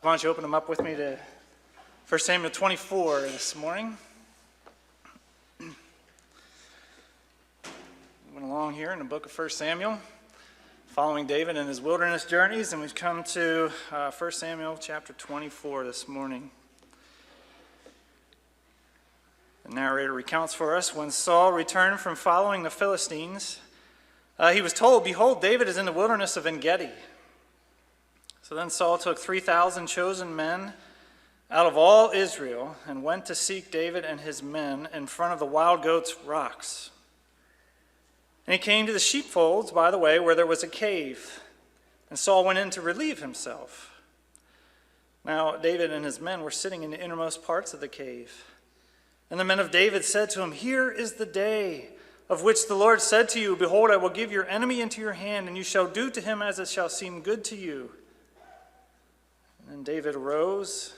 Why don't you open them up with me to 1 Samuel 24 this morning. Went along here in the book of 1 Samuel, following David in his wilderness journeys, and we've come to 1 Samuel chapter 24 this morning. The narrator recounts for us, when Saul returned from following the Philistines, he was told, "Behold, David is in the wilderness of En-Gedi." So then Saul took 3,000 chosen men out of all Israel and went to seek David and his men in front of the wild goats' rocks. And he came to the sheepfolds by the way where there was a cave, and Saul went in to relieve himself. Now David and his men were sitting in the innermost parts of the cave. And the men of David said to him, "Here is the day of which the Lord said to you, Behold, I will give your enemy into your hand, and you shall do to him as it shall seem good to you." And David arose,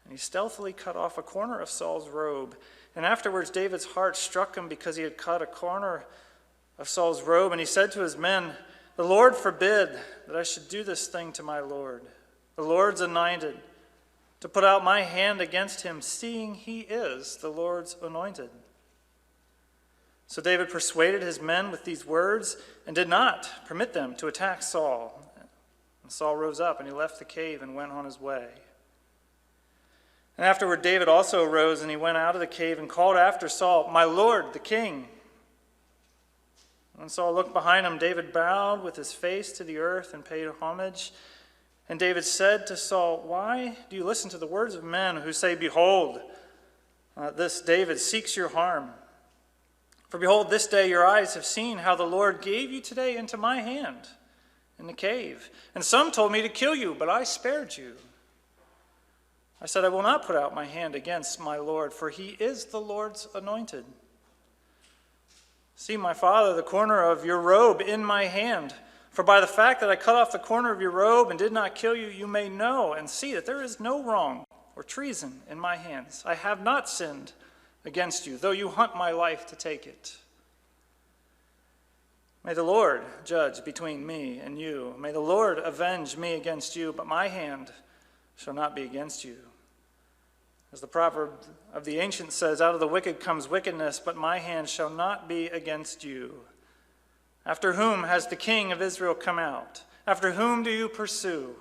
and he stealthily cut off a corner of Saul's robe. And afterwards David's heart struck him because he had cut a corner of Saul's robe. And he said to his men, "The Lord forbid that I should do this thing to my Lord, the Lord's anointed, to put out my hand against him, seeing he is the Lord's anointed." So David persuaded his men with these words and did not permit them to attack Saul. And Saul rose up, and he left the cave and went on his way. And afterward David also arose, and he went out of the cave and called after Saul, "My lord, the king." And when Saul looked behind him, David bowed with his face to the earth and paid homage. And David said to Saul, "Why do you listen to the words of men who say, Behold, this David seeks your harm? For behold, this day your eyes have seen how the Lord gave you today into my hand in the cave. And some told me to kill you, but I spared you. I said, I will not put out my hand against my Lord, for he is the Lord's anointed. See, my father, the corner of your robe in my hand. For by the fact that I cut off the corner of your robe and did not kill you, you may know and see that there is no wrong or treason in my hands. I have not sinned against you, though you hunt my life to take it. May the Lord judge between me and you. May the Lord avenge me against you, but my hand shall not be against you. As the proverb of the ancient says, out of the wicked comes wickedness, but my hand shall not be against you. After whom has the king of Israel come out? After whom do you pursue?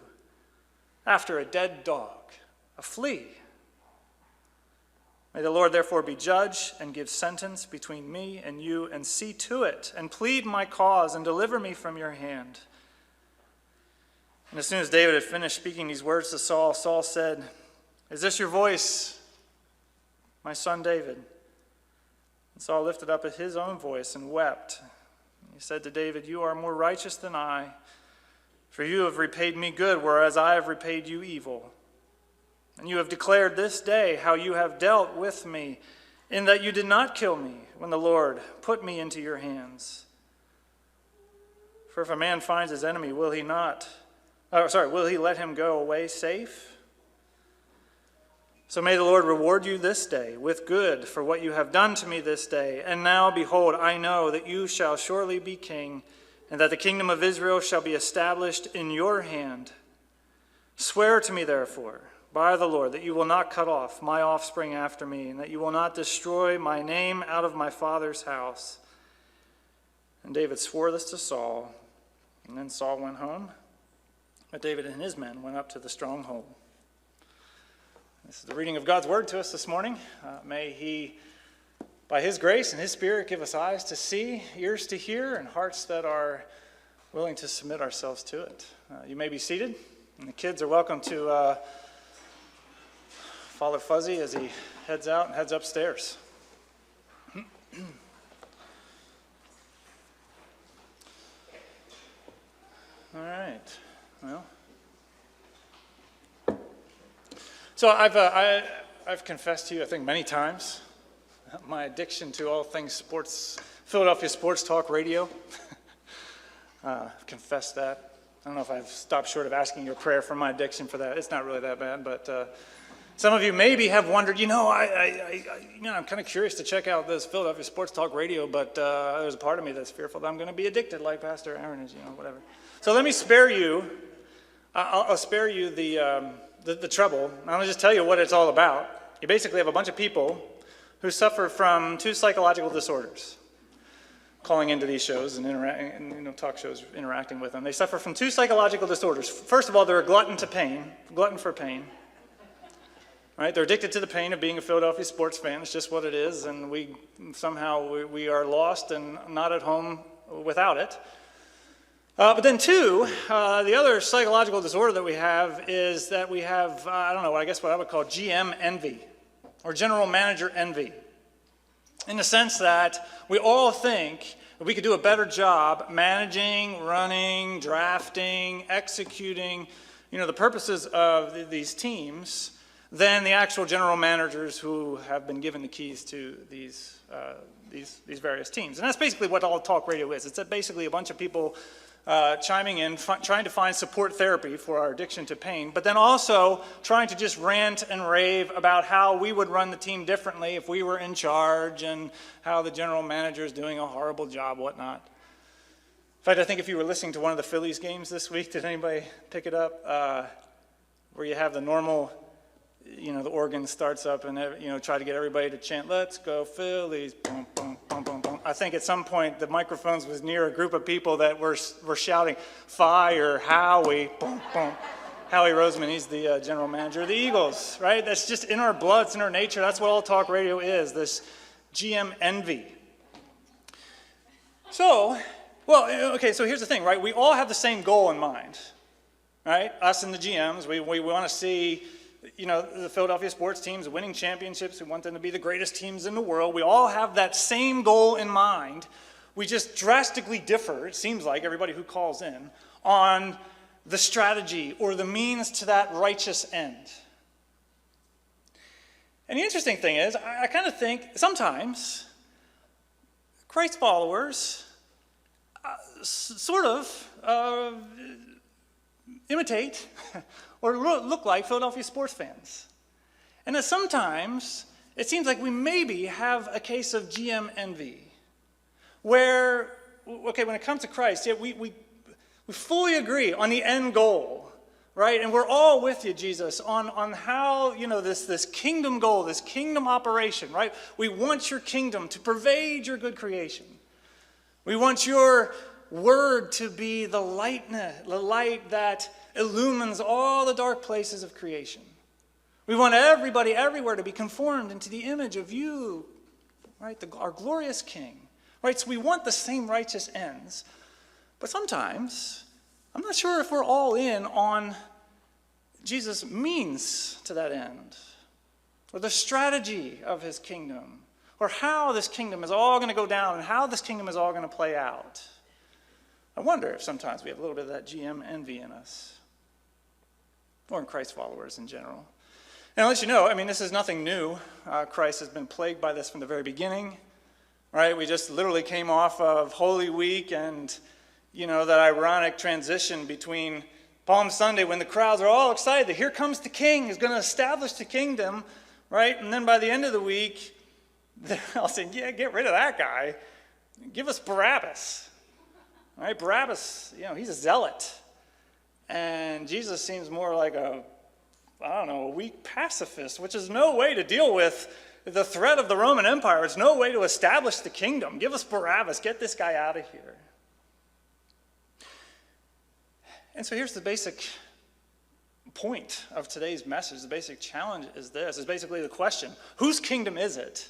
After a dead dog, a flea. May the Lord therefore be judge and give sentence between me and you, and see to it, and plead my cause, and deliver me from your hand." And as soon as David had finished speaking these words to Saul, Saul said, "Is this your voice, my son David?" And Saul lifted up his own voice and wept. He said to David, "You are more righteous than I, for you have repaid me good, whereas I have repaid you evil. And you have declared this day how you have dealt with me, in that you did not kill me when the Lord put me into your hands. For if a man finds his enemy, will he let him go away safe? So may the Lord reward you this day with good for what you have done to me this day. And now, behold, I know that you shall surely be king, and that the kingdom of Israel shall be established in your hand. Swear to me, therefore, by the Lord, that you will not cut off my offspring after me, and that you will not destroy my name out of my father's house." And David swore this to Saul, and then Saul went home, but David and his men went up to the stronghold. This is the reading of God's word to us this morning. May he, by his grace and his spirit, give us eyes to see, ears to hear, and hearts that are willing to submit ourselves to it. You may be seated, and the kids are welcome to follow Fuzzy as he heads out and heads upstairs. All right. Well, so I've confessed to you, I think, many times, my addiction to all things sports, Philadelphia Sports Talk Radio. I've confessed that. I don't know if I've stopped short of asking your prayer for my addiction for that. It's not really that bad, but some of you maybe have wondered, I'm kind of curious to check out this Philadelphia Sports Talk Radio, but there's a part of me that's fearful that I'm going to be addicted like Pastor Aaron is, whatever. So let me spare you I'll spare you the trouble. I'll just tell you what it's all about. You basically have a bunch of people who suffer from 2 psychological disorders, calling into these shows and talk shows, interacting with them. They suffer from 2 psychological disorders. First of all, they're a glutton for pain. Right? They're addicted to the pain of being a Philadelphia sports fan. It's just what it is, and we are lost and not at home without it. But then 2, the other psychological disorder that we have is that we have, what I would call GM envy, or general manager envy, in the sense that we all think that we could do a better job managing, running, drafting, executing, the purposes of these teams than the actual general managers who have been given the keys to these various teams. And that's basically what All Talk Radio is. It's basically a bunch of people chiming in, trying to find support therapy for our addiction to pain, but then also trying to just rant and rave about how we would run the team differently if we were in charge and how the general manager is doing a horrible job, whatnot. In fact, I think if you were listening to one of the Phillies games this week, did anybody pick it up? Where you have the normal, the organ starts up and, try to get everybody to chant, "Let's go Phillies," boom, boom, boom, boom, boom. I think at some point the microphones was near a group of people that were shouting, "Fire Howie," boom, boom. Howie Roseman, he's the general manager of the Eagles, right? That's just in our blood, it's in our nature. That's what All Talk Radio is, this GM envy. So here's the thing, right? We all have the same goal in mind, right? Us and the GMs, we want to see the Philadelphia sports teams winning championships. We want them to be the greatest teams in the world. We all have that same goal in mind. We just drastically differ, it seems like, everybody who calls in, on the strategy or the means to that righteous end. And the interesting thing is, I kind of think sometimes Christ followers imitate or look like Philadelphia sports fans. And that sometimes it seems like we maybe have a case of GM envy, where, when it comes to Christ, we fully agree on the end goal, right? And we're all with you, Jesus, on how, this kingdom goal, this kingdom operation, right? We want your kingdom to pervade your good creation. We want your word to be the light that illumines all the dark places of creation. We want everybody everywhere to be conformed into the image of you, right? Our glorious King, right? So we want the same righteous ends. But sometimes, I'm not sure if we're all in on Jesus' means to that end, or the strategy of his kingdom, or how this kingdom is all going to go down and how this kingdom is all going to play out. I wonder if sometimes we have a little bit of that GM envy in us, or in Christ followers in general. And I'll let you know, this is nothing new. Christ has been plagued by this from the very beginning, right? We just literally came off of Holy Week and, that ironic transition between Palm Sunday when the crowds are all excited that here comes the king, who's going to establish the kingdom, right? And then by the end of the week, they're all saying, yeah, get rid of that guy. Give us Barabbas, right? Barabbas, he's a zealot. And Jesus seems more like a weak pacifist, which is no way to deal with the threat of the Roman Empire. It's no way to establish the kingdom. Give us Barabbas. Get this guy out of here. And so here's the basic point of today's message. The basic challenge is this. It's basically the question, whose kingdom is it?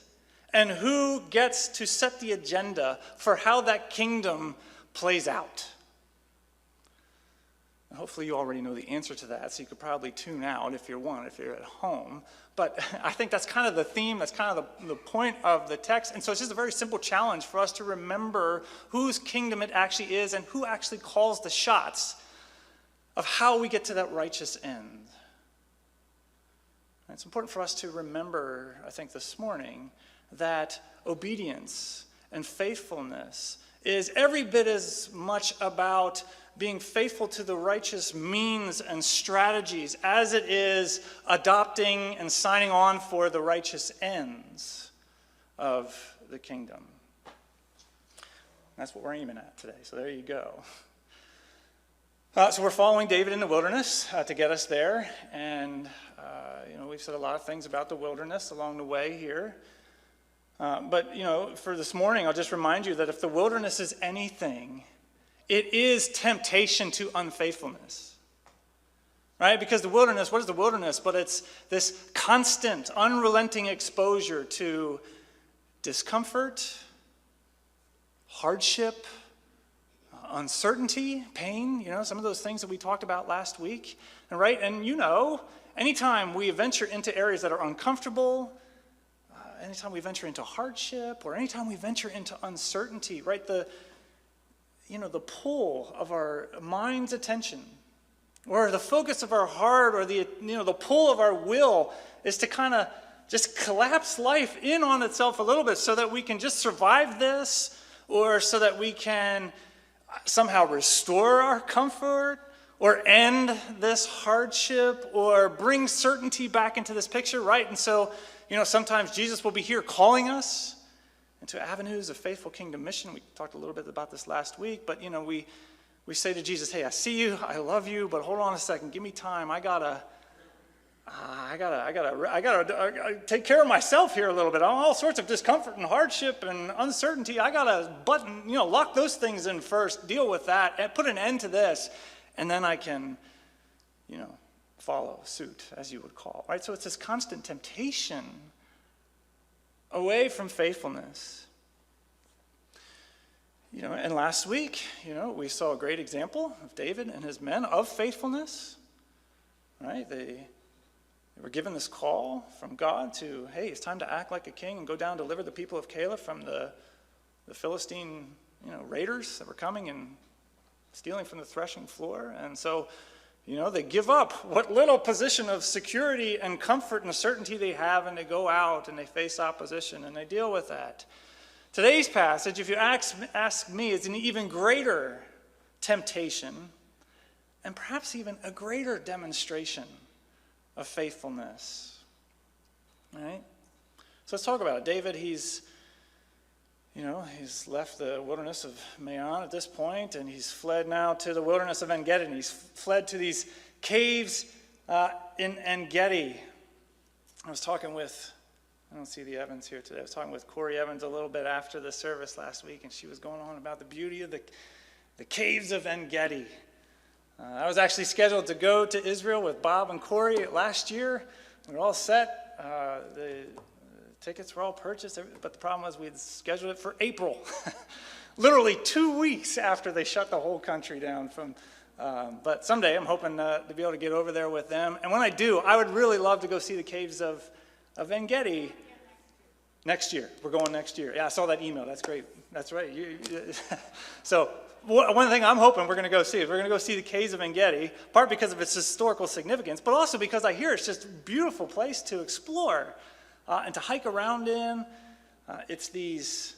And who gets to set the agenda for how that kingdom plays out? Hopefully you already know the answer to that, so you could probably tune out if you're at home. But I think that's kind of the theme, that's kind of the point of the text. And so it's just a very simple challenge for us to remember whose kingdom it actually is and who actually calls the shots of how we get to that righteous end. And it's important for us to remember, I think this morning, that obedience and faithfulness is every bit as much about being faithful to the righteous means and strategies as it is adopting and signing on for the righteous ends of the kingdom. That's what we're aiming at today, so there you go. So we're following David in the wilderness to get us there, and we've said a lot of things about the wilderness along the way here. But for this morning, I'll just remind you that if the wilderness is anything, it is temptation to unfaithfulness. Right? Because the wilderness, what is the wilderness? But it's this constant, unrelenting exposure to discomfort, hardship, uncertainty, pain, some of those things that we talked about last week. And right, and anytime we venture into areas that are uncomfortable, anytime we venture into hardship, or anytime we venture into uncertainty, right, the pull of our mind's attention, or the focus of our heart, or the pull of our will is to kind of just collapse life in on itself a little bit so that we can just survive this, or so that we can somehow restore our comfort, or end this hardship, or bring certainty back into this picture, right? And so, sometimes Jesus will be here calling us into avenues of faithful kingdom mission. We talked a little bit about this last week, but, we say to Jesus, hey, I see you, I love you, but hold on a second, give me time. I gotta take care of myself here a little bit. All sorts of discomfort and hardship and uncertainty. I gotta lock those things in first, deal with that, and put an end to this, and then I can, follow suit, as you would call, right? So it's this constant temptation away from faithfulness. And last week, we saw a great example of David and his men of faithfulness, right? They were given this call from God to, hey, it's time to act like a king and go down and deliver the people of Keilah from the Philistine, raiders that were coming and stealing from the threshing floor. And so, they give up what little position of security and comfort and certainty they have, and they go out and they face opposition and they deal with that. Today's passage, if you ask me, is an even greater temptation and perhaps even a greater demonstration of faithfulness. All right? So let's talk about it. David, he's left the wilderness of Maon at this point, and he's fled now to the wilderness of En-Gedi, and he's fled to these caves in En-Gedi. I was talking with, I don't see the Evans here today, I was talking with Corey Evans a little bit after the service last week, and she was going on about the beauty of the caves of En-Gedi. I was actually scheduled to go to Israel with Bob and Corey last year. We were all set. The tickets were all purchased, but the problem was we had scheduled it for April, literally 2 weeks after they shut the whole country down. But someday I'm hoping to be able to get over there with them. And when I do, I would really love to go see the caves of En-Gedi next year. We're going next year. Yeah, I saw that email. That's great. That's right. So one thing I'm hoping we're going to go see is we're going to go see the caves of En-Gedi, part because of its historical significance, but also because I hear it's just a beautiful place to explore and to hike around in. It's these,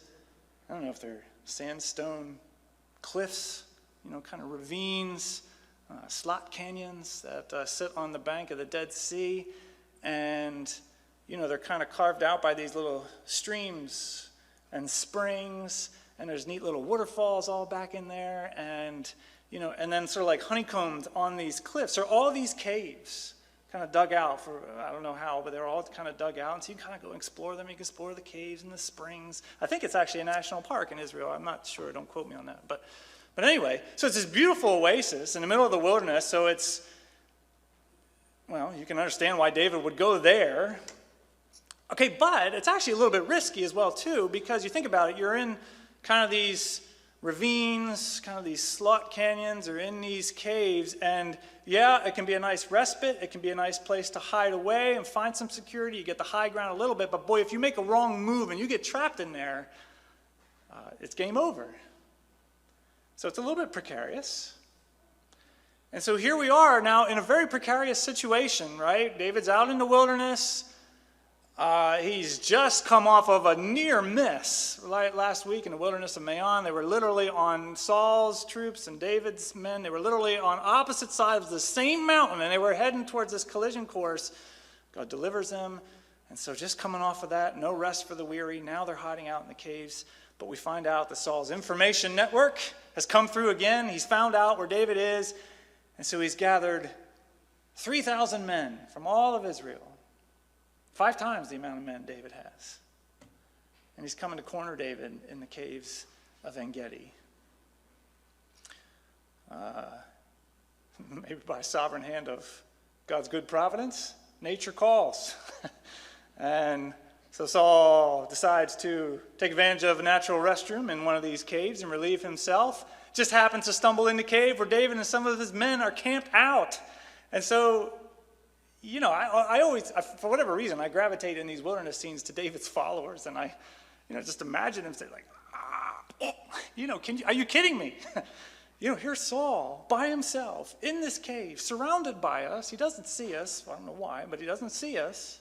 I don't know if they're sandstone cliffs, kind of ravines, slot canyons that sit on the bank of the Dead Sea. And, they're kind of carved out by these little streams and springs, and there's neat little waterfalls all back in there, and and then sort of like honeycombed on these cliffs are all these caves, kind of dug out for, I don't know how, but they're all kind of dug out, and so you can kind of go explore them. You can explore the caves and the springs. I think it's actually a national park in Israel. I'm not sure. Don't quote me on that. But anyway, so it's this beautiful oasis in the middle of the wilderness. So it's, you can understand why David would go there. Okay, but it's actually a little bit risky as well, too, because you think about it, you're in kind of these ravines, kind of these slot canyons, or in these caves, and yeah, it can be a nice respite. It can be a nice place to hide away and find some security. You get the high ground a little bit, but boy, if you make a wrong move and you get trapped in there, it's game over. So it's a little bit precarious. And so here we are now in a very precarious situation, right? David's out in the wilderness. He's just come off of a near miss last week in the wilderness of Maon. They were literally on Saul's troops and David's men. They were literally on opposite sides of the same mountain, and they were heading towards this collision course. God delivers them. And so just coming off of that, no rest for the weary. Now they're hiding out in the caves. But we find out that Saul's information network has come through again. He's found out where David is. And so he's gathered 3,000 men from all of Israel, 5 times the amount of men David has. And he's coming to corner David in the caves of En-Gedi. Maybe by sovereign hand of God's good providence, nature calls. And so Saul decides to take advantage of a natural restroom in one of these caves and relieve himself. Just happens to stumble in the cave where David and some of his men are camped out. And so, I always, for whatever reason, I gravitate in these wilderness scenes to David's followers. And I, just imagine him say like, are you kidding me? Here's Saul by himself in this cave, surrounded by us. He doesn't see us. I don't know why, but he doesn't see us.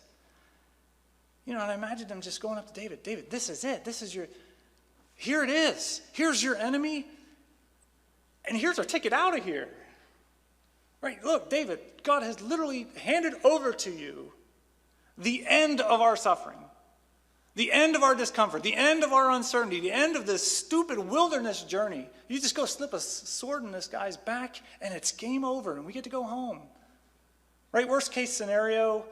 And I imagine him just going up to David. David, this is it. Here it is. Here's your enemy. And here's our ticket out of here. Right? Look, David, God has literally handed over to you the end of our suffering, the end of our discomfort, the end of our uncertainty, the end of this stupid wilderness journey. You just go slip a sword in this guy's back, and it's game over, and we get to go home. Right? Worst case scenario,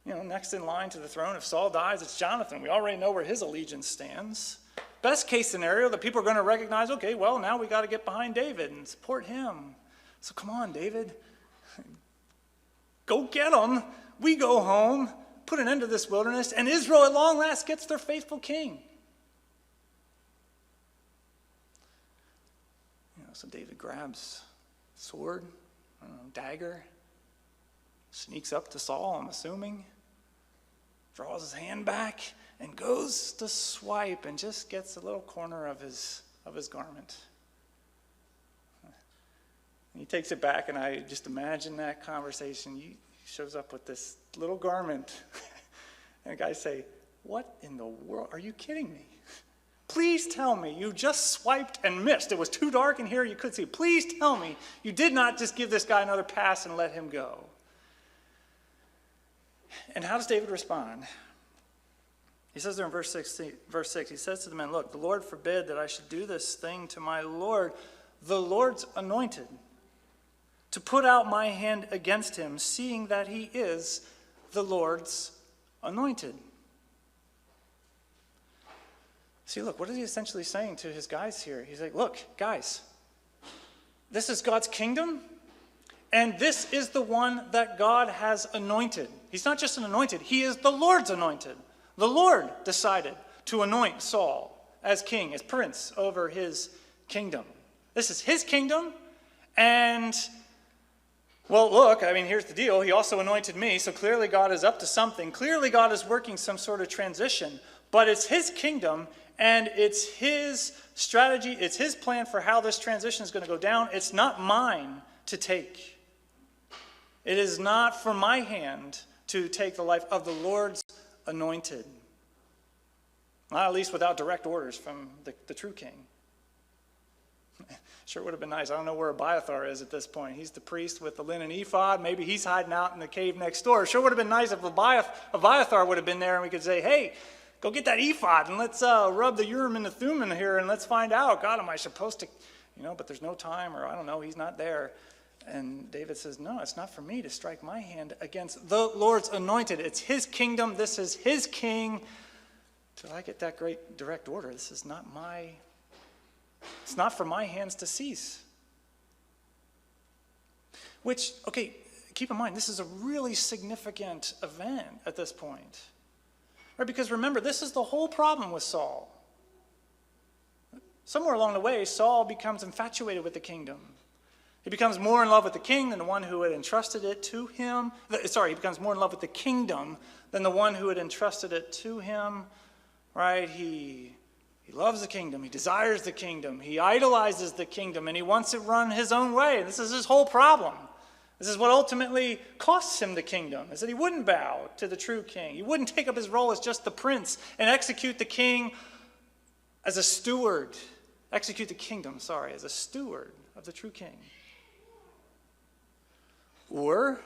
next in line to the throne, if Saul dies, it's Jonathan. We already know where his allegiance stands. Best case scenario, the people are going to recognize, okay, well, now we got to get behind David and support him. So come on, David. Go get him. We go home, put an end to this wilderness, and Israel at long last gets their faithful king. So David grabs sword, dagger, sneaks up to Saul, I'm assuming, draws his hand back, and goes to swipe and just gets a little corner of his garment. And he takes it back, and I just imagine that conversation. He shows up with this little garment, and the guys say, "What in the world? Are you kidding me? Please tell me you just swiped and missed. It was too dark in here, you couldn't see. Please tell me you did not just give this guy another pass and let him go." And how does David respond? He says there in verse 6, he says to the men, "Look, the Lord forbid that I should do this thing to my Lord, the Lord's anointed, to put out my hand against him, seeing that he is the Lord's anointed." See, look, what is he essentially saying to his guys here? He's like, look, guys, this is God's kingdom, and this is the one that God has anointed. He's not just an anointed, he is the Lord's anointed. The Lord decided to anoint Saul as king, as prince over his kingdom. This is his kingdom, and, well, look, here's the deal. He also anointed me, so clearly God is up to something. Clearly God is working some sort of transition, but it's his kingdom, and it's his strategy, it's his plan for how this transition is going to go down. It's not mine to take. It is not from my hand to take the life of the Lord's anointed. Not at least without direct orders from the true king. Sure would have been nice. I don't know where Abiathar is at this point. He's the priest with the linen ephod. Maybe he's hiding out in the cave next door. Sure would have been nice if Abiathar would have been there and we could say, hey, go get that ephod and let's rub the Urim and the Thummim here and let's find out. God, am I supposed to, but there's no time, or I don't know, he's not there. And David says, no, it's not for me to strike my hand against the Lord's anointed. It's his kingdom. This is his king. Till I get that great direct order, this is not it's not for my hands to seize. Which, okay, keep in mind, this is a really significant event at this point. Right? Because remember, this is the whole problem with Saul. Somewhere along the way, Saul becomes infatuated with the kingdom. He becomes more in love with the king than the one who had entrusted it to him. He becomes more in love with the kingdom than the one who had entrusted it to him. Right? He loves the kingdom. He desires the kingdom. He idolizes the kingdom, and he wants it run his own way. This is his whole problem. This is what ultimately costs him the kingdom, is that he wouldn't bow to the true king. He wouldn't take up his role as just the prince and execute the king as a steward. Execute the kingdom, as a steward of the true king. Or,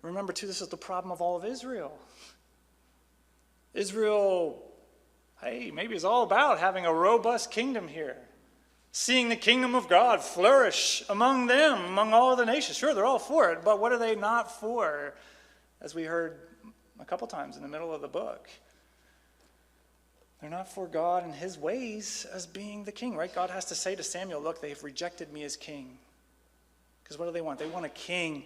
remember too, this is the problem of all of Israel. Israel, hey, maybe it's all about having a robust kingdom here. seeing the kingdom of God flourish among them, among all the nations. Sure, they're all for it, but what are they not for? As we heard a couple times in the middle of the book. They're not for God and his ways as being the king, right? God has to say to Samuel, look, they've rejected me as king. Because what do they want? They want a king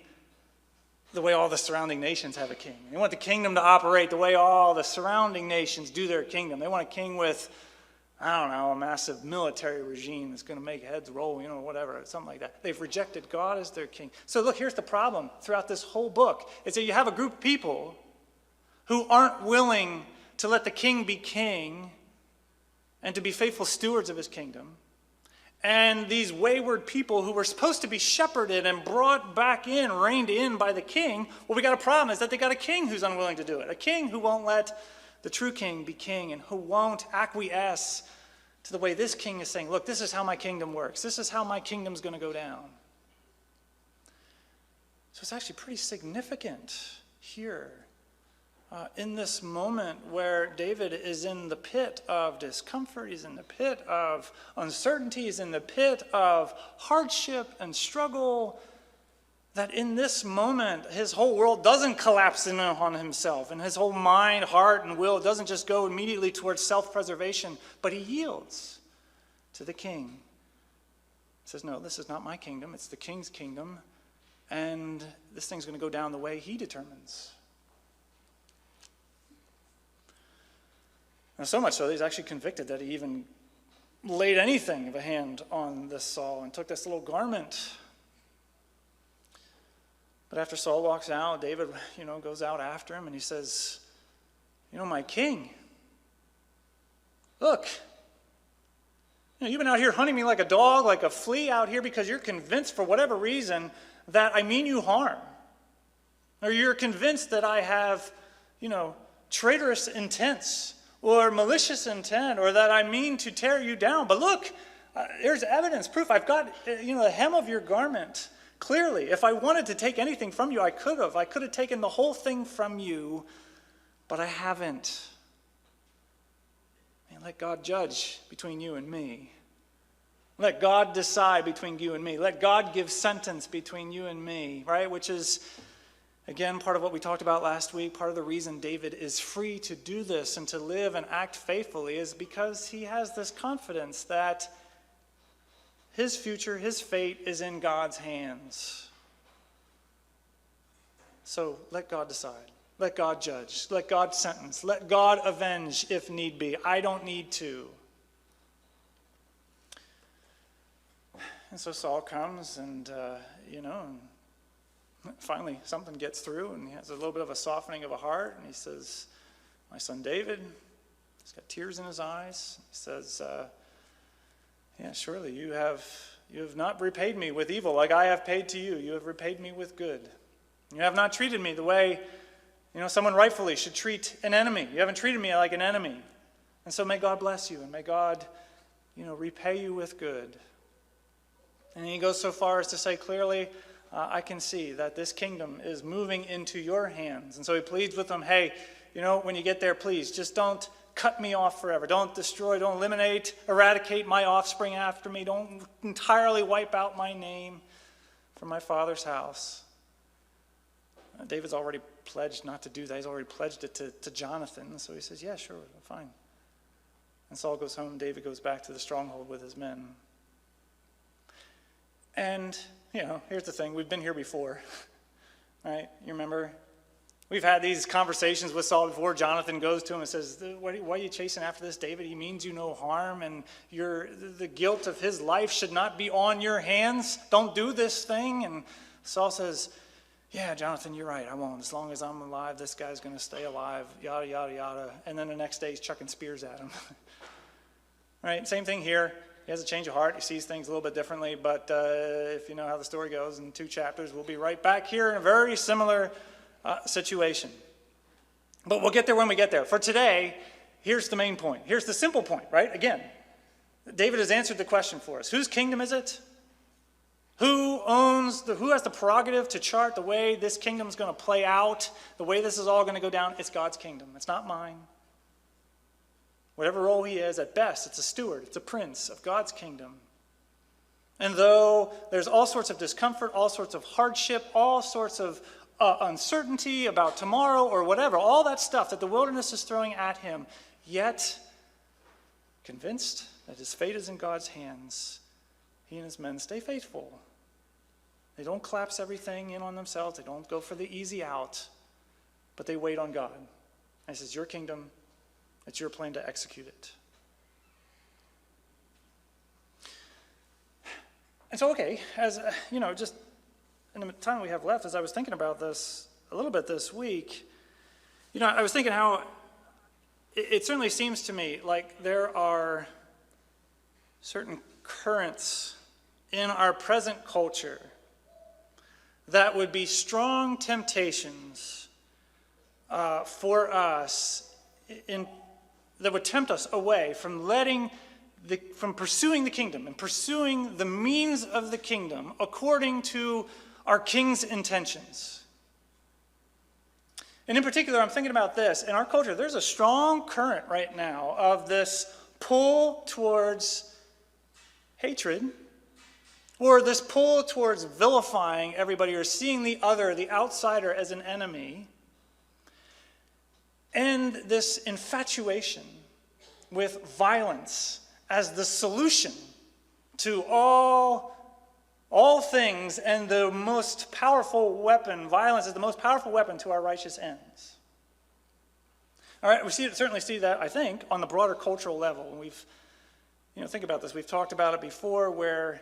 the way all the surrounding nations have a king. They want the kingdom to operate the way all the surrounding nations do their kingdom. They want a king with, I don't know, a massive military regime that's going to make heads roll, whatever, something like that. They've rejected God as their king. So look, here's the problem throughout this whole book. It's that you have a group of people who aren't willing to let the king be king and to be faithful stewards of his kingdom. And these wayward people who were supposed to be shepherded and brought back in, reined in by the king, well, we got a problem is that they got a king who's unwilling to do it. A king who won't let the true king be king and who won't acquiesce to the way this king is saying, look, this is how my kingdom works. This is how my kingdom's going to go down. So it's actually pretty significant here. In this moment where David is in the pit of discomfort, he's in the pit of uncertainty, he's in the pit of hardship and struggle, that in this moment his whole world doesn't collapse in on himself, and his whole mind, heart, and will doesn't just go immediately towards self-preservation, but he yields to the king. He says, no, this is not my kingdom, it's the king's kingdom, and this thing's going to go down the way he determines. And so much so that he's actually convicted that he even laid anything of a hand on this Saul and took this little garment. But after Saul walks out, David, goes out after him and he says, my king, look, you've been out here hunting me like a dog, like a flea out here because you're convinced for whatever reason that I mean you harm. Or you're convinced that I have, traitorous intents or malicious intent, or that I mean to tear you down. But look, there's evidence, proof. I've got, the hem of your garment. Clearly, if I wanted to take anything from you, I could have. I could have taken the whole thing from you, but I haven't. Man, let God judge between you and me. Let God decide between you and me. Let God give sentence between you and me, right? Which is, again, part of what we talked about last week. Part of the reason David is free to do this and to live and act faithfully is because he has this confidence that his future, his fate is in God's hands. So let God decide. Let God judge. Let God sentence. Let God avenge if need be. I don't need to. And so Saul comes and, finally, something gets through, and he has a little bit of a softening of a heart, and he says, my son David, he's got tears in his eyes. He says, surely you have not repaid me with evil like I have paid to you. You have repaid me with good. You have not treated me the way, someone rightfully should treat an enemy. You haven't treated me like an enemy. And so may God bless you, and may God, repay you with good. And he goes so far as to say clearly, I can see that this kingdom is moving into your hands. And so he pleads with them, hey, when you get there, please, just don't cut me off forever. Don't destroy, don't eliminate, eradicate my offspring after me. Don't entirely wipe out my name from my father's house. David's already pledged not to do that. He's already pledged it to Jonathan. So he says, yeah, sure, fine. And Saul goes home. David goes back to the stronghold with his men. And, here's the thing. We've been here before, right? You remember? We've had these conversations with Saul before. Jonathan goes to him and says, why are you chasing after this, David? He means you no harm, and the guilt of his life should not be on your hands. Don't do this thing. And Saul says, yeah, Jonathan, you're right. I won't. As long as I'm alive, this guy's going to stay alive, yada, yada, yada. And then the next day he's chucking spears at him. Right? Same thing here. He has a change of heart. He sees things a little bit differently. But if you know how the story goes, in 2 chapters, we'll be right back here in a very similar situation. But we'll get there when we get there. For today, here's the main point. Here's the simple point, right? Again, David has answered the question for us. Whose kingdom is it? Who has the prerogative to chart the way this kingdom is going to play out, the way this is all going to go down? It's God's kingdom. It's not mine. Whatever role he is, at best, it's a steward. It's a prince of God's kingdom. And though there's all sorts of discomfort, all sorts of hardship, all sorts of uncertainty about tomorrow or whatever, all that stuff that the wilderness is throwing at him, yet convinced that his fate is in God's hands, he and his men stay faithful. They don't collapse everything in on themselves. They don't go for the easy out, but they wait on God. And he says, your kingdom, it's your plan to execute it. And so, okay, as just in the time we have left, as I was thinking about this a little bit this week, I was thinking how it certainly seems to me like there are certain currents in our present culture that would be strong temptations for us, that would tempt us away from pursuing the kingdom and pursuing the means of the kingdom according to our King's intentions. And in particular, I'm thinking about this. In our culture, there's a strong current right now of this pull towards hatred, or this pull towards vilifying everybody or seeing the other, the outsider, as an enemy, and this infatuation with violence as the solution to all things, and the most powerful weapon. Violence is the most powerful weapon to our righteous ends. All right, we certainly see that, I think, on the broader cultural level. And we've, think about this. We've talked about it before where,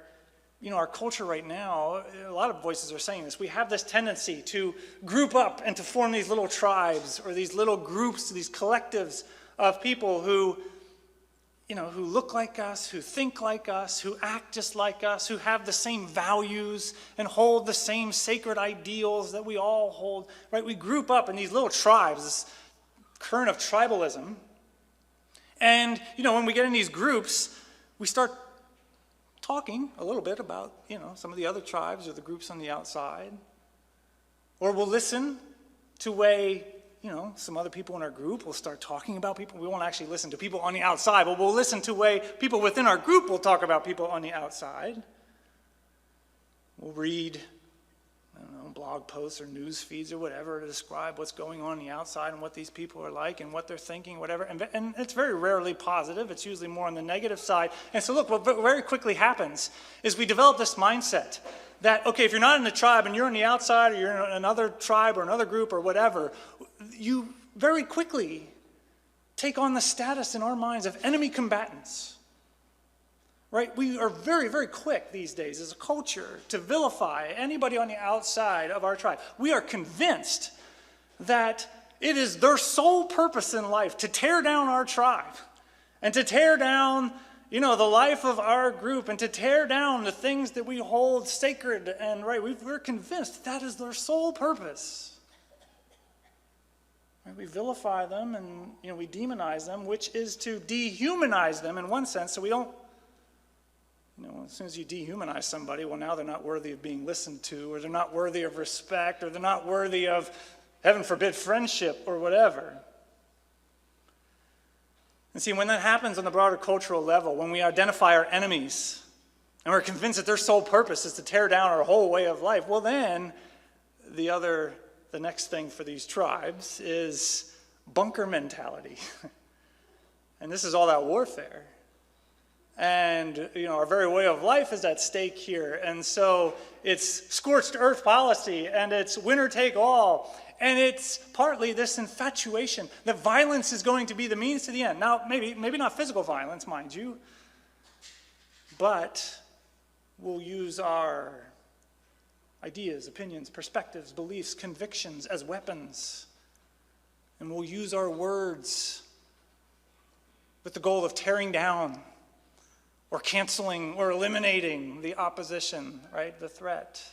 our culture right now, a lot of voices are saying this. We have this tendency to group up and to form these little tribes or these little groups, these collectives of people who look like us, who think like us, who act just like us, who have the same values and hold the same sacred ideals that we all hold, right? We group up in these little tribes, this current of tribalism. And, when we get in these groups, we start talking a little bit about, some of the other tribes or the groups on the outside. Or we'll listen to some other people in our group will start talking about people. We won't actually listen to people on the outside, but we'll listen to way people within our group will talk about people on the outside. We'll read, blog posts or news feeds or whatever to describe what's going on the outside and what these people are like and what they're thinking, whatever. And it's very rarely positive. It's usually more on the negative side. And so look, what very quickly happens is we develop this mindset that, okay, if you're not in the tribe and you're on the outside or you're in another tribe or another group or whatever, you very quickly take on the status in our minds of enemy combatants. Right? We are very, very quick these days as a culture to vilify anybody on the outside of our tribe. We are convinced that it is their sole purpose in life to tear down our tribe and to tear down, the life of our group and to tear down the things that we hold sacred. And right, we're convinced that is their sole purpose. Right? We vilify them and we demonize them, which is to dehumanize them in one sense, so we don't. As soon as you dehumanize somebody, well, now they're not worthy of being listened to, or they're not worthy of respect, or they're not worthy of, heaven forbid, friendship or whatever. And see, when that happens on the broader cultural level, when we identify our enemies, and we're convinced that their sole purpose is to tear down our whole way of life, well then, the next thing for these tribes is bunker mentality. And this is all that warfare. And, our very way of life is at stake here. And so it's scorched earth policy, and it's winner take all. And it's partly this infatuation that violence is going to be the means to the end. Now, maybe not physical violence, mind you, but we'll use our ideas, opinions, perspectives, beliefs, convictions as weapons. And we'll use our words with the goal of tearing down or canceling or eliminating the opposition, right, the threat.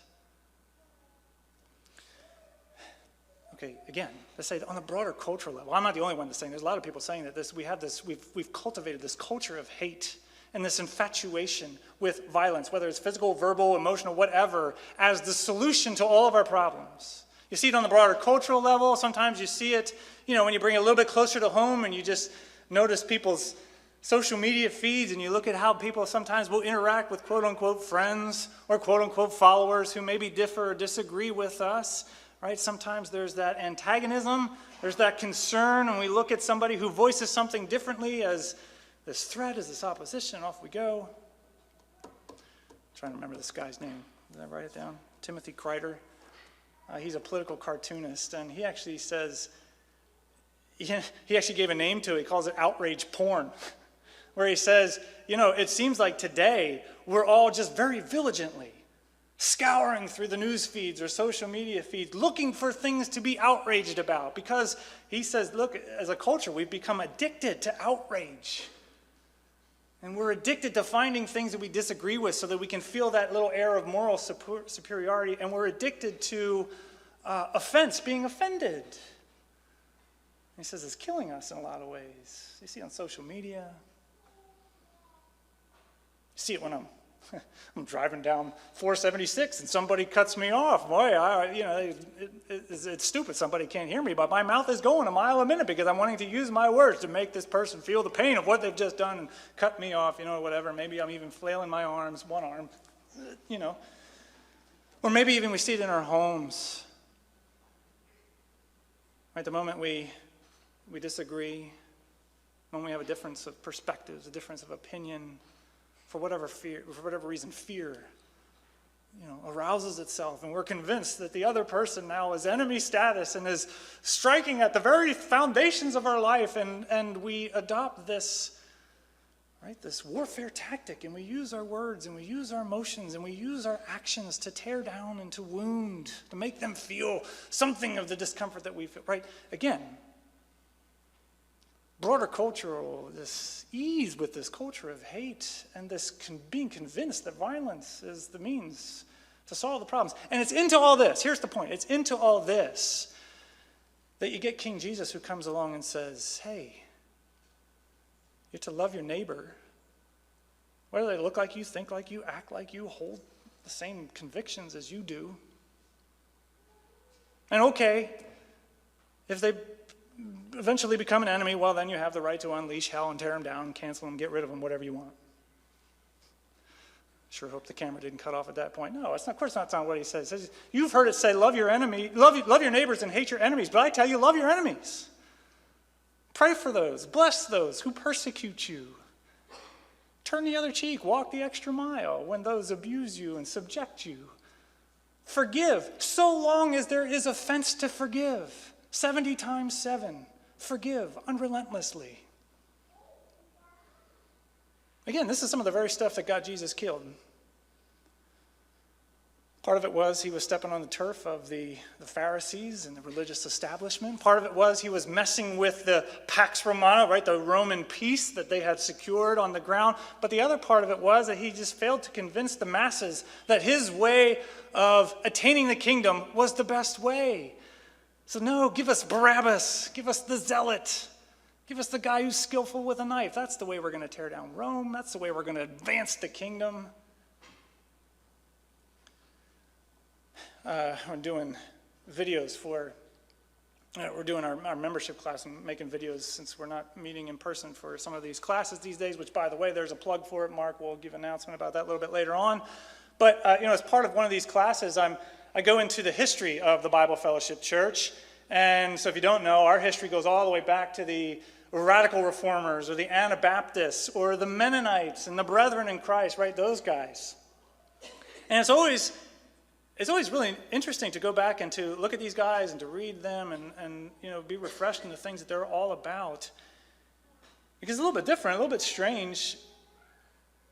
Okay, again, let's say on the broader cultural level, I'm not the only one that's saying, there's a lot of people saying that we've cultivated this culture of hate and this infatuation with violence, whether it's physical, verbal, emotional, whatever, as the solution to all of our problems. You see it on the broader cultural level. Sometimes you see it, when you bring it a little bit closer to home and you just notice people's social media feeds and you look at how people sometimes will interact with quote-unquote friends or quote-unquote followers who maybe differ or disagree with us, right? Sometimes there's that antagonism, there's that concern, and we look at somebody who voices something differently as this threat, as this opposition, off we go. I'm trying to remember this guy's name. Did I write it down? Timothy Kreider. He's a political cartoonist, and he actually says, he actually gave a name to it. He calls it outrage porn, where he says, it seems like today we're all just very vigilantly scouring through the news feeds or social media feeds, looking for things to be outraged about, because he says, look, as a culture, we've become addicted to outrage. And we're addicted to finding things that we disagree with so that we can feel that little air of moral superiority. And we're addicted to offense, being offended. And he says it's killing us in a lot of ways. You see it on social media. You see it when I'm driving down 476 and somebody cuts me off. Boy, it's stupid. Somebody can't hear me, but my mouth is going a mile a minute because I'm wanting to use my words to make this person feel the pain of what they've just done and cut me off, whatever. Maybe I'm even flailing my arms, one arm, Or maybe even we see it in our homes. Right, the moment we disagree, when we have a difference of perspectives, a difference of opinion, for whatever reason, fear, arouses itself, and we're convinced that the other person now is enemy status and is striking at the very foundations of our life, and we adopt this warfare tactic, and we use our words, and we use our emotions, and we use our actions to tear down and to wound, to make them feel something of the discomfort that we feel, right? Again, broader cultural, this ease with this culture of hate and this being convinced that violence is the means to solve the problems. And it's into all this, here's the point, it's into all this that you get King Jesus who comes along and says, hey, you're to love your neighbor, whether they look like you, think like you, act like you, hold the same convictions as you do. And okay, if they eventually become an enemy, well, then you have the right to unleash hell and tear them down, cancel them, get rid of them, whatever you want. Sure hope the camera didn't cut off at that point. No, of course that's not what he says. He says, you've heard it say, love your neighbors and hate your enemies, but I tell you, love your enemies. Pray for those, bless those who persecute you. Turn the other cheek, walk the extra mile when those abuse you and subject you. Forgive, so long as there is offense to forgive. 70 times 7. Forgive unrelentlessly. Again, this is some of the very stuff that got Jesus killed. Part of it was he was stepping on the turf of the Pharisees and the religious establishment. Part of it was he was messing with the Pax Romana, right, the Roman peace that they had secured on the ground. But the other part of it was that he just failed to convince the masses that his way of attaining the kingdom was the best way. So no, give us Barabbas, give us the zealot, give us the guy who's skillful with a knife. That's the way we're going to tear down Rome. That's the way we're going to advance the kingdom. We're doing videos we're doing our membership class and making videos since we're not meeting in person for some of these classes these days, which, by the way, there's a plug for it. Mark will give an announcement about that a little bit later on. But, as part of one of these classes, I go into the history of the Bible Fellowship Church. And so if you don't know, our history goes all the way back to the radical reformers or the Anabaptists or the Mennonites and the Brethren in Christ, right? Those guys. And it's always really interesting to go back and to look at these guys and to read them and be refreshed in the things that they're all about. Because it's a little bit different, a little bit strange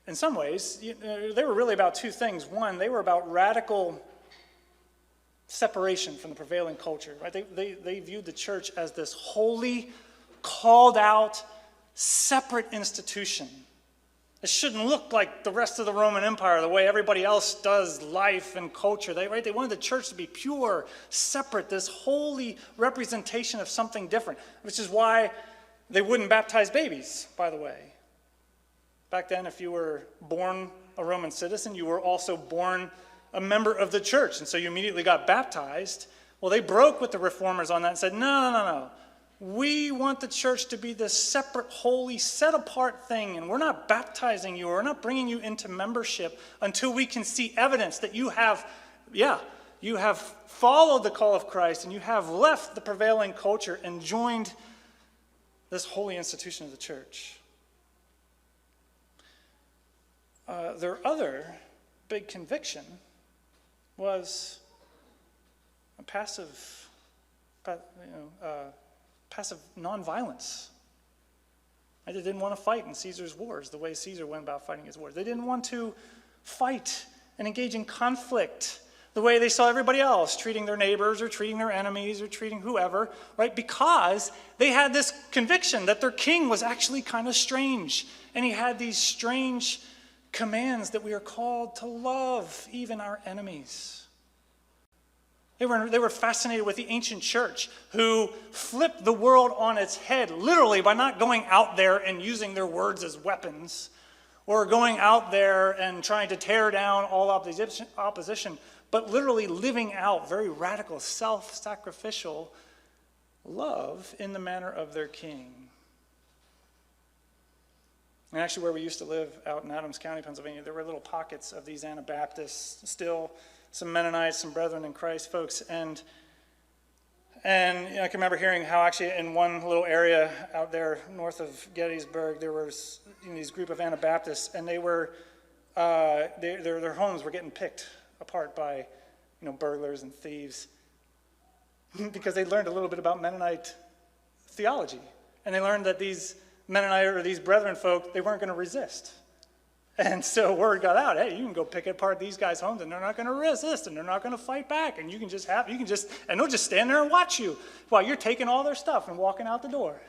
in some ways. They were really about two things. One, they were about radical separation from the prevailing culture, right? They viewed the church as this holy, called out, separate institution. It shouldn't look like the rest of the Roman Empire, the way everybody else does life and culture. They wanted the church to be pure, separate, this holy representation of something different, which is why they wouldn't baptize babies, by the way. Back then, if you were born a Roman citizen, you were also born a member of the church, and so you immediately got baptized. Well, they broke with the reformers on that and said, no. We want the church to be this separate, holy, set-apart thing, and we're not baptizing you, or we're not bringing you into membership until we can see evidence that you have followed the call of Christ, and you have left the prevailing culture and joined this holy institution of the church. Their other big conviction was a passive nonviolence. They didn't want to fight in Caesar's wars the way Caesar went about fighting his wars. They didn't want to fight and engage in conflict the way they saw everybody else treating their neighbors or treating their enemies or treating whoever, right? Because they had this conviction that their king was actually kind of strange, and he had these strange commands that we are called to love even our enemies. They were fascinated with the ancient church, who flipped the world on its head, literally by not going out there and using their words as weapons, or going out there and trying to tear down all opposition, but literally living out very radical, self-sacrificial love in the manner of their king. And actually, where we used to live out in Adams County, Pennsylvania, there were little pockets of these Anabaptists, still some Mennonites, some Brethren in Christ folks. And I can remember hearing how actually in one little area out there north of Gettysburg, there was these group of Anabaptists, and they were their homes were getting picked apart by burglars and thieves because they learned a little bit about Mennonite theology, and they learned that these Mennonite or these Brethren folk, they weren't going to resist. And so word got out, hey, you can go pick apart these guys' homes and they're not going to resist and they're not going to fight back, and and they'll just stand there and watch you while you're taking all their stuff and walking out the door.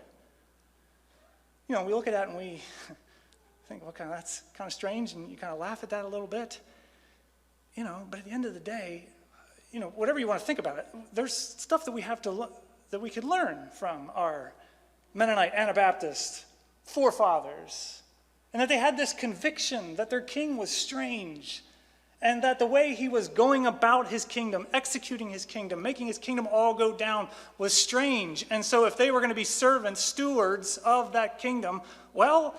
We look at that and we think, well, that's kind of strange, and you kind of laugh at that a little bit. But at the end of the day, whatever you want to think about it, there's stuff that we could learn from our Mennonite Anabaptist forefathers, and that they had this conviction that their king was strange, and that the way he was going about his kingdom, executing his kingdom, making his kingdom all go down was strange. And so if they were going to be servants, stewards of that kingdom, well,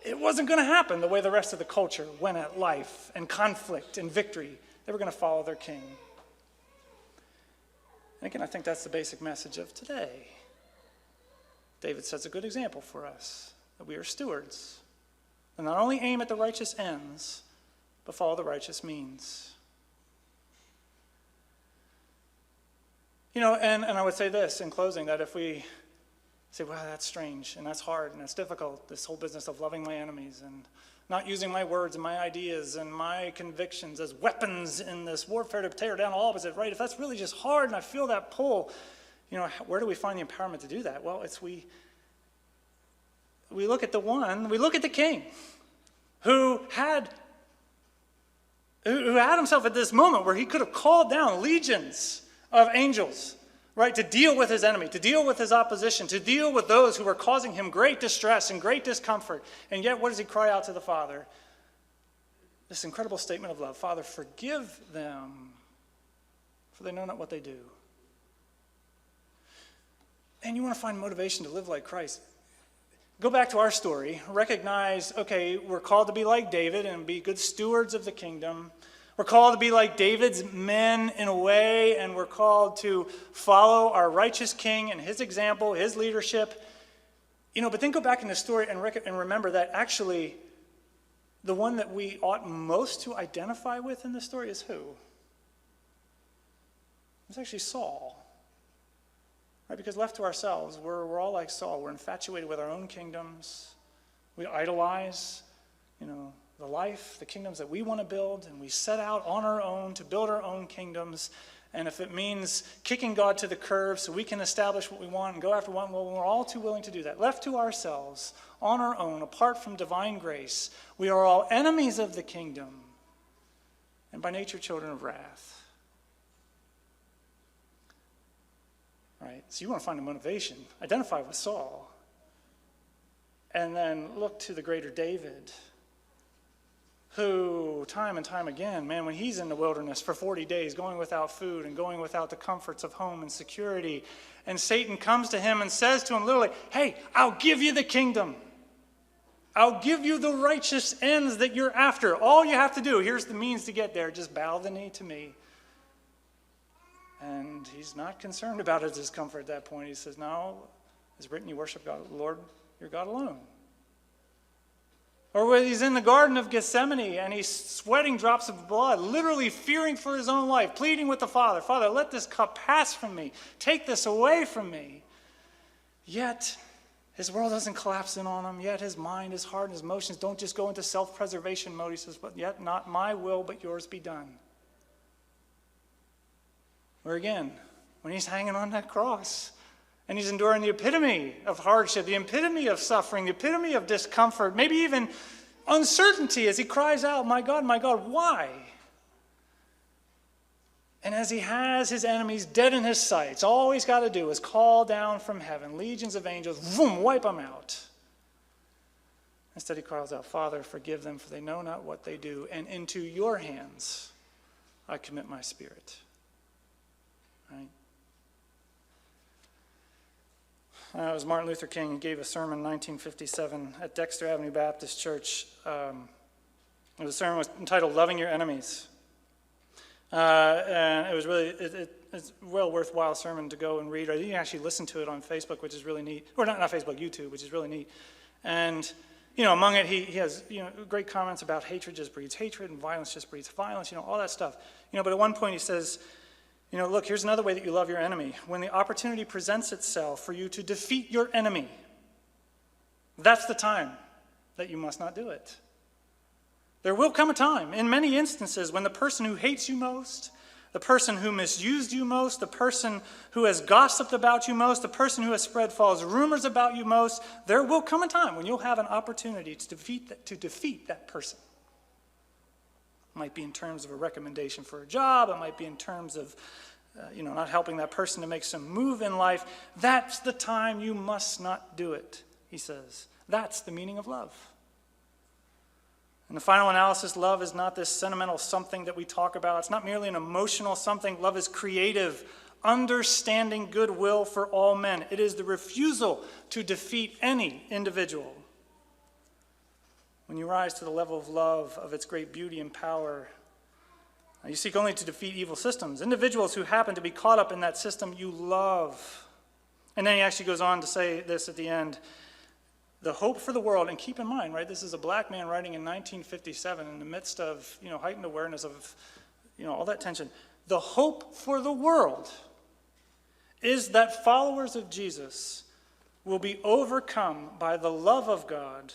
it wasn't going to happen the way the rest of the culture went at life and conflict and victory. They were going to follow their king. And again, I think that's the basic message of today. David sets a good example for us, that we are stewards, and not only aim at the righteous ends, but follow the righteous means. And I would say this in closing, that if we say, well, that's strange, and that's hard, and that's difficult, this whole business of loving my enemies, and not using my words and my ideas and my convictions as weapons in this warfare to tear down all opposite, right? If that's really just hard and I feel that pull, where do we find the empowerment to do that? Well, we look at the king who had himself at this moment where he could have called down legions of angels, right, to deal with his enemy, to deal with his opposition, to deal with those who were causing him great distress and great discomfort. And yet, what does he cry out to the Father? This incredible statement of love: Father, forgive them, for they know not what they do. And you want to find motivation to live like Christ. Go back to our story. Recognize, okay, we're called to be like David and be good stewards of the kingdom. We're called to be like David's men in a way, and we're called to follow our righteous king and his example, his leadership. But then go back in the story and remember that actually the one that we ought most to identify with in the story is who? It's actually Saul. Right? Because left to ourselves, we're all like Saul. We're infatuated with our own kingdoms. We idolize, the life, the kingdoms that we want to build, and we set out on our own to build our own kingdoms. And if it means kicking God to the curb so we can establish what we want and go after one, well, we're all too willing to do that. Left to ourselves, on our own, apart from divine grace, we are all enemies of the kingdom, and by nature children of wrath. Right? So you want to find a motivation. Identify with Saul. And then look to the greater David. who, time and time again, man, when he's in the wilderness for 40 days, going without food and going without the comforts of home and security, and Satan comes to him and says to him literally, hey, I'll give you the kingdom. I'll give you the righteous ends that you're after. All you have to do, here's the means to get there, just bow the knee to me. And he's not concerned about his discomfort at that point. He says, no, it's written, you worship God, Lord, your God alone. Or when he's in the Garden of Gethsemane and he's sweating drops of blood, literally fearing for his own life, pleading with the Father, Father, let this cup pass from me. Take this away from me. Yet his world doesn't collapse in on him. Yet his mind, his heart, and his emotions don't just go into self-preservation mode. He says, but yet not my will, but yours be done. Or again, when he's hanging on that cross, and he's enduring the epitome of hardship, the epitome of suffering, the epitome of discomfort, maybe even uncertainty as he cries out, my God, why? And as he has his enemies dead in his sights, all he's got to do is call down from heaven, legions of angels, boom, wipe them out. Instead he cries out, Father, forgive them, for they know not what they do, and into your hands I commit my spirit. Right? It was Martin Luther King who gave a sermon in 1957 at Dexter Avenue Baptist Church. The sermon was entitled Loving Your Enemies. And it was really, it's a well worthwhile sermon to go and read. Or you can actually listen to it on Facebook, which is really neat. Or not Facebook, YouTube, which is really neat. And, among it, he has, great comments about hatred just breeds hatred and violence just breeds violence, all that stuff. But at one point he says, look, here's another way that you love your enemy. When the opportunity presents itself for you to defeat your enemy, that's the time that you must not do it. There will come a time, in many instances, when the person who hates you most, the person who misused you most, the person who has gossiped about you most, the person who has spread false rumors about you most, there will come a time when you'll have an opportunity to defeat that person. It might be in terms of a recommendation for a job. It might be in terms of, not helping that person to make some move in life. That's the time you must not do it, he says. That's the meaning of love. In the final analysis, love is not this sentimental something that we talk about. It's not merely an emotional something. Love is creative, understanding goodwill for all men. It is the refusal to defeat any individual. When you rise to the level of love, of its great beauty and power, you seek only to defeat evil systems. Individuals who happen to be caught up in that system you love. And then he actually goes on to say this at the end. The hope for the world, and keep in mind, right, this is a black man writing in 1957 in the midst of, heightened awareness of, all that tension. The hope for the world is that followers of Jesus will be overcome by the love of God,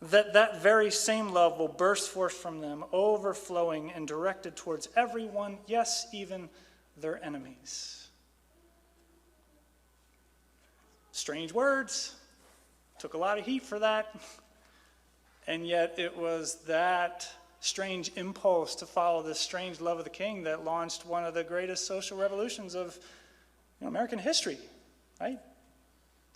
that very same love will burst forth from them, overflowing and directed towards everyone, yes, even their enemies. Strange words. Took a lot of heat for that. And yet it was that strange impulse to follow this strange love of the King that launched one of the greatest social revolutions of American history, right?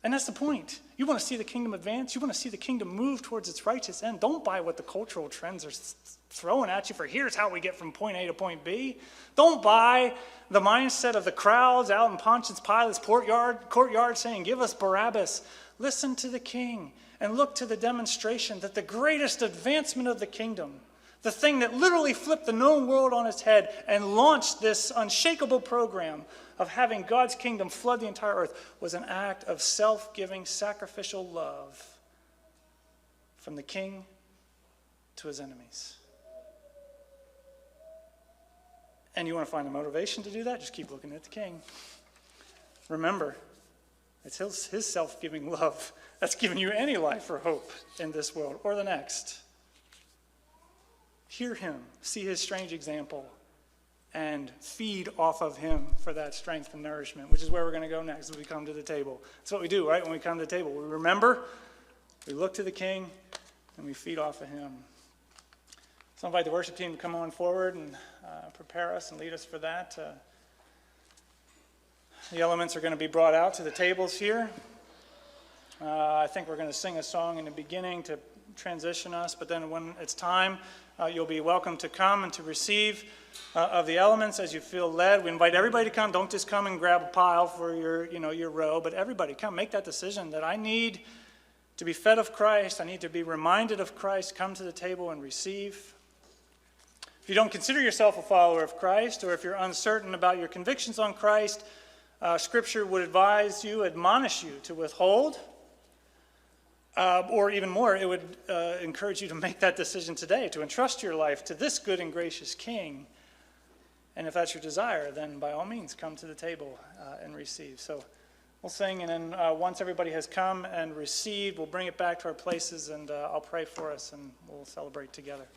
And that's the point. You want to see the kingdom advance? You want to see the kingdom move towards its righteous end? Don't buy what the cultural trends are throwing at you for here's how we get from point A to point B. Don't buy the mindset of the crowds out in Pontius Pilate's courtyard saying, give us Barabbas. Listen to the King and look to the demonstration that the greatest advancement of the kingdom, the thing that literally flipped the known world on its head and launched this unshakable program of having God's kingdom flood the entire earth, was an act of self-giving, sacrificial love from the King to his enemies. And you want to find the motivation to do that? Just keep looking at the King. Remember, it's his self-giving love that's given you any life or hope in this world or the next. Hear him, see his strange example, and feed off of him for that strength and nourishment, which is where we're going to go next as we come to the table. That's what we do, right? When we come to the table, we remember, we look to the King, and we feed off of him. So I invite the worship team to come on forward and prepare us and lead us for that. The elements are going to be brought out to the tables here. I think we're going to sing a song in the beginning to transition us, but then when it's time, you'll be welcome to come and to receive of the elements as you feel led. We invite everybody to come. Don't just come and grab a pile for your row, but everybody come. Make that decision that I need to be fed of Christ. I need to be reminded of Christ. Come to the table and receive. If you don't consider yourself a follower of Christ, or if you're uncertain about your convictions on Christ, Scripture would admonish you to withhold, or even more, it would encourage you to make that decision today, to entrust your life to this good and gracious King. And if that's your desire, then by all means, come to the table and receive. So we'll sing, and then once everybody has come and received, we'll bring it back to our places, and I'll pray for us, and we'll celebrate together.